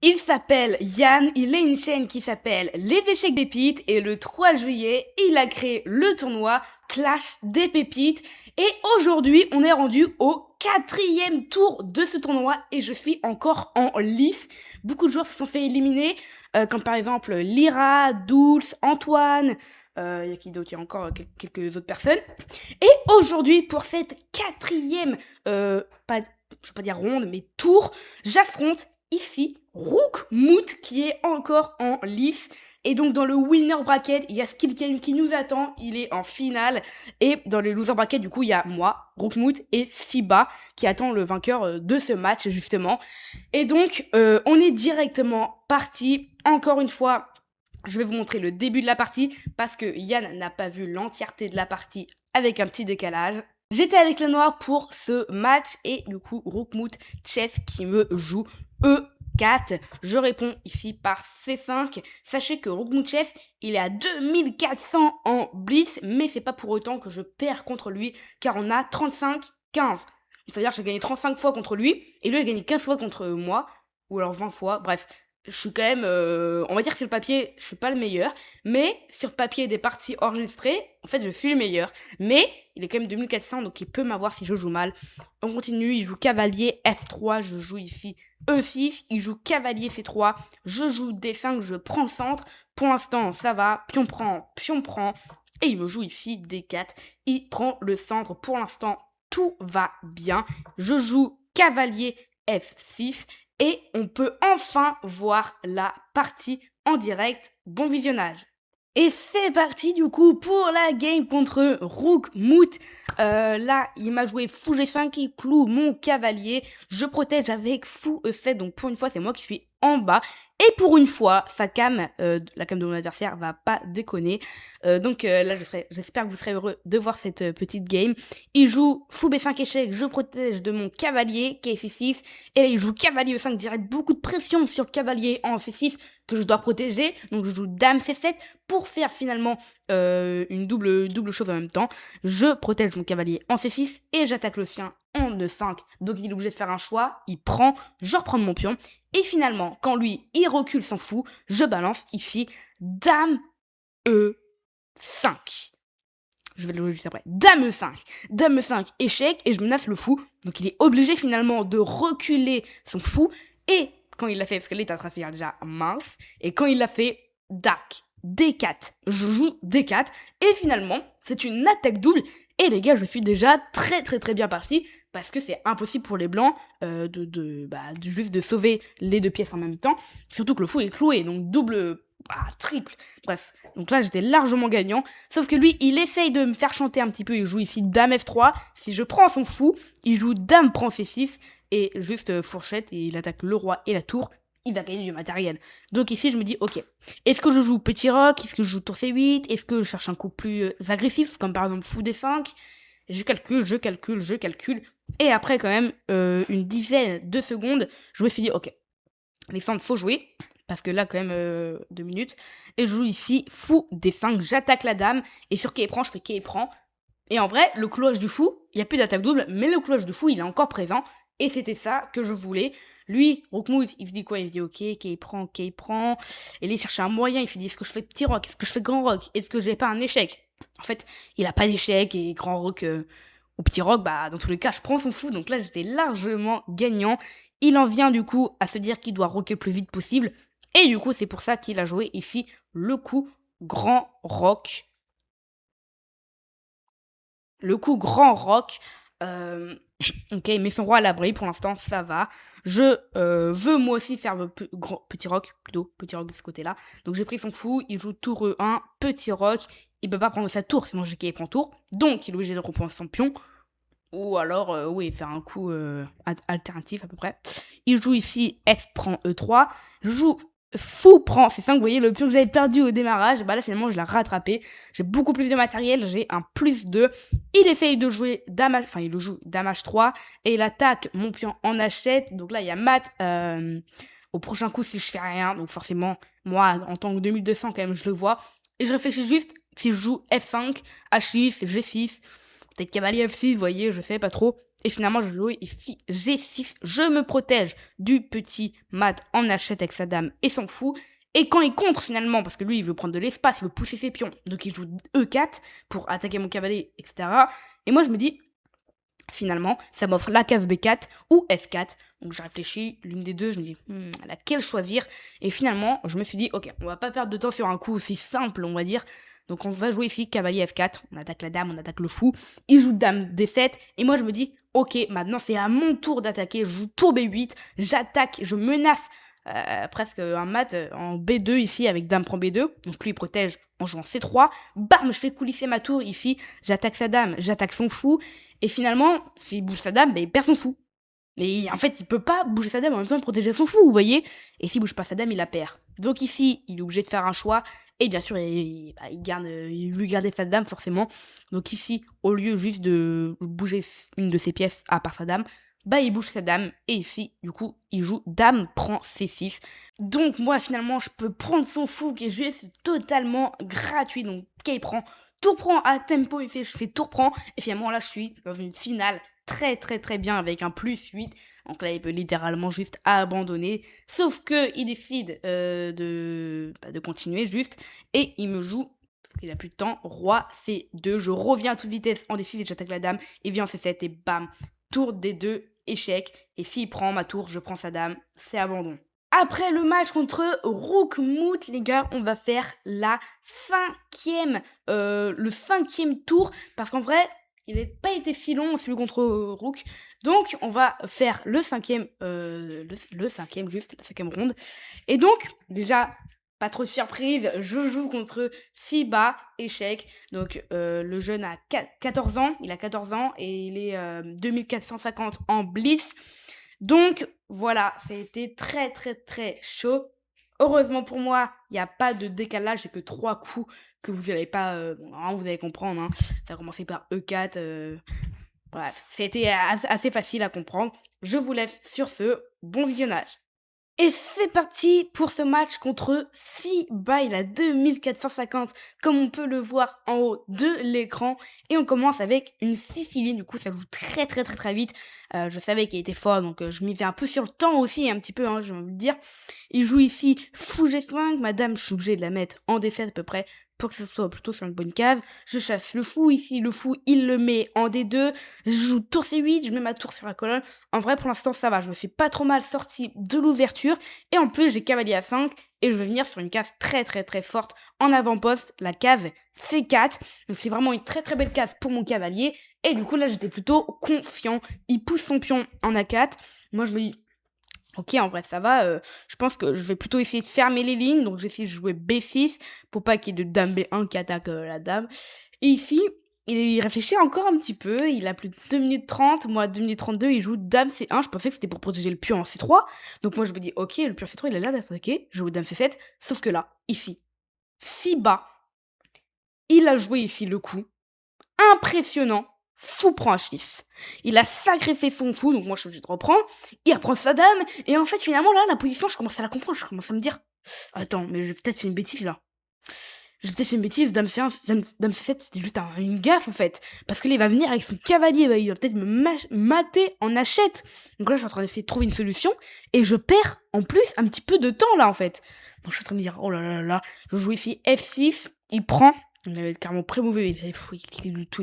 Il s'appelle Yann, il a une chaîne qui s'appelle Les Échecs Pépites et le 3 juillet, il a créé le tournoi Clash des Pépites et aujourd'hui on est rendu au 4e tour de ce tournoi et je suis encore en lice. Beaucoup de joueurs se sont fait éliminer, comme par exemple Lyra, Dulce, Antoine, il y a qui d'autre, il y a encore quelques autres personnes. Et aujourd'hui pour cette 4e, pas, je vais pas dire ronde, mais tour, j'affronte ici Rookmoot qui est encore en lice. Et donc dans le winner bracket, il y a Skillcane qui nous attend, il est en finale. Et dans le loser bracket, du coup, il y a moi, Rookmoot et Siba qui attend le vainqueur de ce match justement. Et donc on est directement parti. Encore une fois, je vais vous montrer le début de la partie parce que Yann n'a pas vu l'entièreté de la partie avec un petit décalage. J'étais avec le noir pour ce match et du coup Rookmoot Chess qui me joue E4. Je réponds ici par C5. Sachez que Rookmoot Chess, il est à 2400 en blitz, mais c'est pas pour autant que je perds contre lui car on a 35-15. C'est-à-dire que j'ai gagné 35 fois contre lui et lui il a gagné 15 fois contre moi, ou alors 20 fois, bref. Je suis quand même, on va dire que sur le papier, je suis pas le meilleur, mais sur le papier des parties enregistrées, en fait, je suis le meilleur. Mais il est quand même 2400, donc il peut m'avoir si je joue mal. On continue, il joue cavalier F3, je joue ici E6, il joue cavalier C3, je joue D5, je prends le centre. Pour l'instant, ça va, pion prend, et il me joue ici D4, il prend le centre. Pour l'instant, tout va bien. Je joue cavalier F6, et on peut enfin voir la partie en direct. Bon visionnage. Et c'est parti du coup pour la game contre Rookmoot. Là, il m'a joué fou G5, il cloue mon cavalier. Je protège avec fou E7, donc pour une fois, c'est moi qui suis en bas. Et pour une fois, sa cam, la cam de mon adversaire, va pas déconner. Donc là, j'espère que vous serez heureux de voir cette petite game. Il joue fou B5 échec, je protège de mon cavalier qui est C6. Et là, il joue cavalier E5 direct, beaucoup de pression sur le cavalier en C6 que je dois protéger. Donc je joue dame C7 pour faire finalement une double chose en même temps. Je protège mon cavalier en C6 et j'attaque le sien en E5. Donc il est obligé de faire un choix, il prend, je reprends mon pion. Et finalement, quand lui, il recule, s'en fout, je balance ici dame E5. Je vais le jouer juste après. Dame E5. Dame E5, échec, et je menace le fou. Donc il est obligé finalement de reculer son fou. Et quand il l'a fait, parce que l'état tracé est déjà mince, et quand il l'a fait, dac, D4. Je joue D4, et finalement, c'est une attaque double. Et les gars, je suis déjà très bien parti, parce que c'est impossible pour les blancs juste de sauver les deux pièces en même temps. Surtout que le fou est cloué, donc double, triple. Bref, donc là j'étais largement gagnant. Sauf que lui, il essaye de me faire chanter un petit peu. Il joue ici dame F3. Si je prends son fou, il joue dame prend C6. Et juste fourchette, et il attaque le roi et la tour. Il va gagner du matériel. Donc ici, je me dis, ok, est-ce que je joue petit roc? Est-ce que je joue tour C8? Est-ce que je cherche un coup plus agressif, comme par exemple fou D5? Je calcule. Et après, quand même, une dizaine de secondes, je me suis dit, ok, les centres, faut jouer. Parce que là, quand même, 2 minutes. Et je joue ici fou D5, j'attaque la dame. Et sur quai prend, je fais quai prend. Et en vrai, le cloche du fou, il n'y a plus d'attaque double, mais le cloche du fou, il est encore présent. Et c'était ça que je voulais. Lui, Rookmoot, il se dit quoi? Il se dit ok, qu'il prend. Et là, il cherche un moyen. Il se dit est-ce que je fais petit rock? Est-ce que je fais grand rock? Est-ce que j'ai pas un échec? En fait, il a pas d'échec et grand rock ou petit rock, bah dans tous les cas, je prends son fou. Donc là, j'étais largement gagnant. Il en vient du coup à se dire qu'il doit rocker le plus vite possible. Et du coup, c'est pour ça qu'il a joué ici le coup grand rock. Le coup grand rock. Ok, il met son roi à l'abri, pour l'instant ça va. Je veux moi aussi faire le petit rock, plutôt petit rock de ce côté-là. Donc j'ai pris son fou, il joue tour E1, petit rock. Il peut pas prendre sa tour, sinon j'ai qui prend tour. Donc il est obligé de reprendre son pion. Ou alors, oui, faire un coup alternatif à peu près. Il joue ici F prend E3. Je joue fou prend C5. Vous voyez, le pion que j'avais perdu au démarrage, bah là finalement je l'ai rattrapé. J'ai beaucoup plus de matériel, j'ai un +2. Il essaye de jouer dame H, enfin il le joue dame H3 et il attaque mon pion en H7. Donc là il y a mat au prochain coup si je fais rien. Donc forcément, moi en tant que 2200 quand même, je le vois. Et je réfléchis juste si je joue F5, H6, G6, peut-être cavalier F6, vous voyez, je sais pas trop. Et finalement, je joue ici G6. Je me protège du petit mat en achète avec sa dame et s'en fout. Et quand il contre finalement, parce que lui il veut prendre de l'espace, il veut pousser ses pions, donc il joue E4 pour attaquer mon cavalier, etc. Et moi je me dis, finalement, ça m'offre la case B4 ou F4. Donc je réfléchis, l'une des deux, je me dis, laquelle choisir. Et finalement, je me suis dit, ok, on va pas perdre de temps sur un coup aussi simple, on va dire. Donc on va jouer ici cavalier F4, on attaque la dame, on attaque le fou. Il joue dame D7, et moi je me dis, ok, maintenant c'est à mon tour d'attaquer. Je joue tour B8, j'attaque, je menace presque un mat en B2 ici avec dame prend B2. Donc lui il protège en jouant C3. Bam, je fais coulisser ma tour ici. J'attaque sa dame, j'attaque son fou. Et finalement, s'il bouge sa dame, il perd son fou. Et en fait, il peut pas bouger sa dame en même temps de protéger son fou, vous voyez. Et s'il bouge pas sa dame, il la perd. Donc ici, il est obligé de faire un choix. Et bien sûr, il veut garder sa dame forcément. Donc ici, au lieu juste de bouger une de ses pièces à part sa dame, il bouge sa dame. Et ici, du coup, il joue dame prend C6. Donc moi, finalement, je peux prendre son fou qui est juste totalement gratuit. Donc, il prend tour prend à tempo, je fais tour prend. Et finalement, là, je suis dans une finale très très très bien avec un +8. Donc là, il peut littéralement juste abandonner. Sauf que il décide de continuer juste. Et il me joue, parce qu'il a plus de temps, roi C2. Je reviens à toute vitesse en D6 et j'attaque la dame. Et vient en C7 et bam, tour D2, échec. Et s'il prend ma tour, je prends sa dame. C'est abandon. Après le match contre Roukmout, les gars, on va faire le cinquième tour. Parce qu'en vrai, il n'a pas été si long, celui contre Rook. Donc, on va faire le cinquième ronde. Et donc, déjà, pas trop de surprise, je joue contre Siba, échec. Donc, le jeune a 14 ans, il a 14 ans et il est 2450 en Blitz. Donc, voilà, ça a été très, très, très chaud. Heureusement pour moi, il n'y a pas de décalage, c'est que 3 coups que vous n'allez pas... vous allez comprendre, hein. Ça a commencé par E4. Bref, ça a été assez facile à comprendre. Je vous laisse sur ce. Bon visionnage. Et c'est parti pour ce match contre Siba, il a 2450, comme on peut le voir en haut de l'écran. Et on commence avec une Sicilienne, du coup ça joue très très très très vite. Je savais qu'il était fort, donc je misais un peu sur le temps aussi, un petit peu, hein, je vais vous le dire. Il joue ici fou G5, madame, je suis obligée de la mettre en D7 à peu près, pour que ce soit plutôt sur une bonne case. Je chasse le fou ici, le fou il le met en D2, je joue tour C8, je mets ma tour sur la colonne. En vrai pour l'instant ça va, je me suis pas trop mal sorti de l'ouverture. Et en plus j'ai cavalier à 5 et je vais venir sur une case très très très forte en avant-poste, la case C4. Donc c'est vraiment une très très belle case pour mon cavalier. Et du coup là j'étais plutôt confiant. Il pousse son pion en A4. Moi je me dis... Ok, en vrai, ça va. Je pense que je vais plutôt essayer de fermer les lignes. Donc, j'essaie de jouer B6 pour pas qu'il y ait de dame B1 qui attaque la dame. Et ici, il réfléchit encore un petit peu. Il a plus de 2 minutes 30. Moi, 2 minutes 32, il joue dame C1. Je pensais que c'était pour protéger le pion en C3. Donc, moi, je me dis, ok, le pion C3, il a l'air d'attaquer. Je joue dame C7. Sauf que là, ici, si bas, il a joué ici le coup. Impressionnant. Fou prend H6. Il a sacrifié son fou, donc moi je suis obligée de reprendre. Il reprend sa dame, et en fait finalement là, la position, je commence à la comprendre, je commence à me dire, attends, mais j'ai peut-être fait une bêtise là. J'ai peut-être fait une bêtise, dame C1, dame C7, c'était juste une gaffe en fait. Parce que là, il va venir avec son cavalier, il va peut-être me mater en achète. Donc là, je suis en train d'essayer de trouver une solution, et je perds en plus un petit peu de temps là en fait. Donc je suis en train de me dire, oh là là là là, je joue ici F6, il prend. Il avait carrément pré-mouvé, il est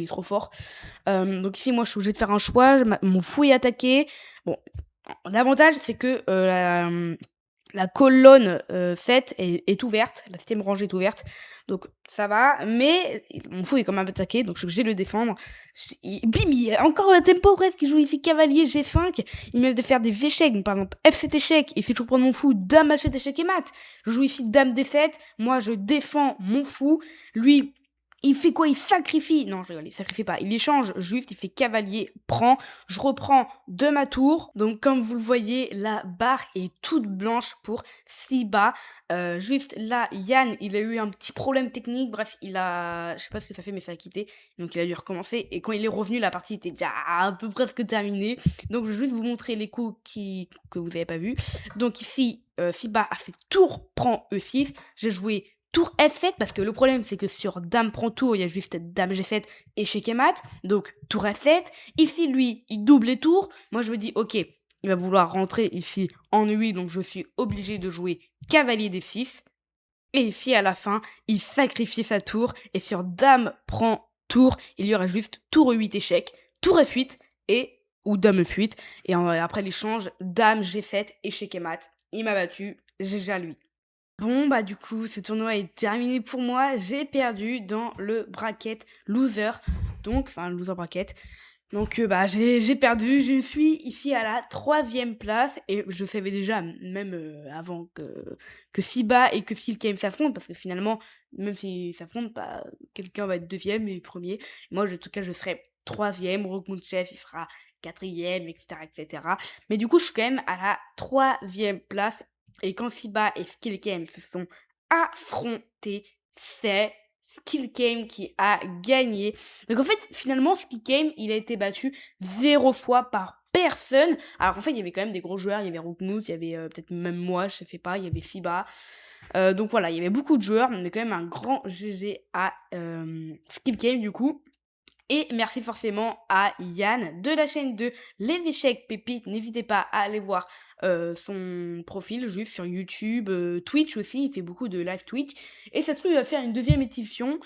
trop fort. Donc ici, moi, je suis obligée de faire un choix. Mon fou est attaqué. Bon, l'avantage, c'est que la colonne 7 est ouverte. La 7ème rangée est ouverte. Donc ça va. Mais mon fou est quand même attaqué. Donc je suis obligée de le défendre. Bim, il y a encore un tempo presque. Il joue ici cavalier G5. Il me laisse de faire des échecs. Donc, par exemple, F7 échec. Il fait toujours prendre mon fou. Dame H7 échec et mat. Je joue ici dame D7. Moi, je défends mon fou. Lui... il fait quoi? Il sacrifie. Non, je rigole, il sacrifie pas. Il échange juste, il fait cavalier, prend. Je reprends de ma tour. Donc, comme vous le voyez, la barre est toute blanche pour Siba. Juste là, Yann, il a eu un petit problème technique. Bref, je sais pas ce que ça fait, mais ça a quitté. Donc, il a dû recommencer. Et quand il est revenu, la partie était déjà à peu presque terminée. Donc, je vais juste vous montrer les coups que vous n'avez pas vus. Donc, ici, Siba a fait tour, prend E6. J'ai joué tour F7 parce que le problème c'est que sur dame prend tour, il y a juste dame G7, échec et mat, donc tour F7. Ici, lui, il double les tours. Moi, je me dis, ok, il va vouloir rentrer ici en UI, donc je suis obligé de jouer cavalier D6. Et ici, à la fin, il sacrifie sa tour, et sur dame prend tour, il y aura juste tour E8 échec, tour F8, et ou dame F8, et après l'échange, dame G7, échec et mat. Il m'a battu, GG à lui. Bon, bah du coup, ce tournoi est terminé pour moi. J'ai perdu dans le bracket loser, donc, enfin, loser bracket. Donc, bah, j'ai perdu. Je suis ici à la troisième place. Et je savais déjà, même avant que Siba et que Silkheim s'affrontent, parce que finalement, même s'ils s'affrontent, bah, quelqu'un va être deuxième et premier. Moi, en tout cas, je serai troisième. Rockmoonchef, il sera quatrième, etc., etc. Mais du coup, je suis quand même à la troisième place. Et quand Siba et Skillcam se sont affrontés, c'est Skillcam qui a gagné. Donc en fait, finalement, Skillcam, il a été battu 0 fois par personne. Alors en fait, il y avait quand même des gros joueurs. Il y avait Rookmoot, il y avait peut-être même moi, je sais pas, il y avait Siba. Donc voilà, il y avait beaucoup de joueurs. Mais quand même un grand GG à Skillcam du coup. Et merci forcément à Yann de la chaîne de Les Échecs Pépites. N'hésitez pas à aller voir son profil juste sur YouTube, Twitch aussi. Il fait beaucoup de live Twitch. Et ça se trouve, il va faire une deuxième édition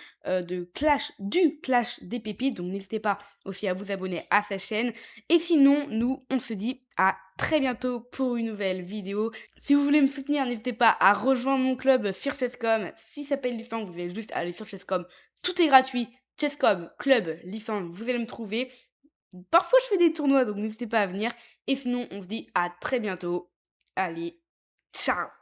du Clash des Pépites. Donc n'hésitez pas aussi à vous abonner à sa chaîne. Et sinon, nous, on se dit à très bientôt pour une nouvelle vidéo. Si vous voulez me soutenir, n'hésitez pas à rejoindre mon club sur Chesscom. Si ça s'appelle licence, vous allez juste aller sur Chesscom. Tout est gratuit. Chesscom, club, licence, vous allez me trouver. Parfois, je fais des tournois, donc n'hésitez pas à venir. Et sinon, on se dit à très bientôt. Allez, ciao!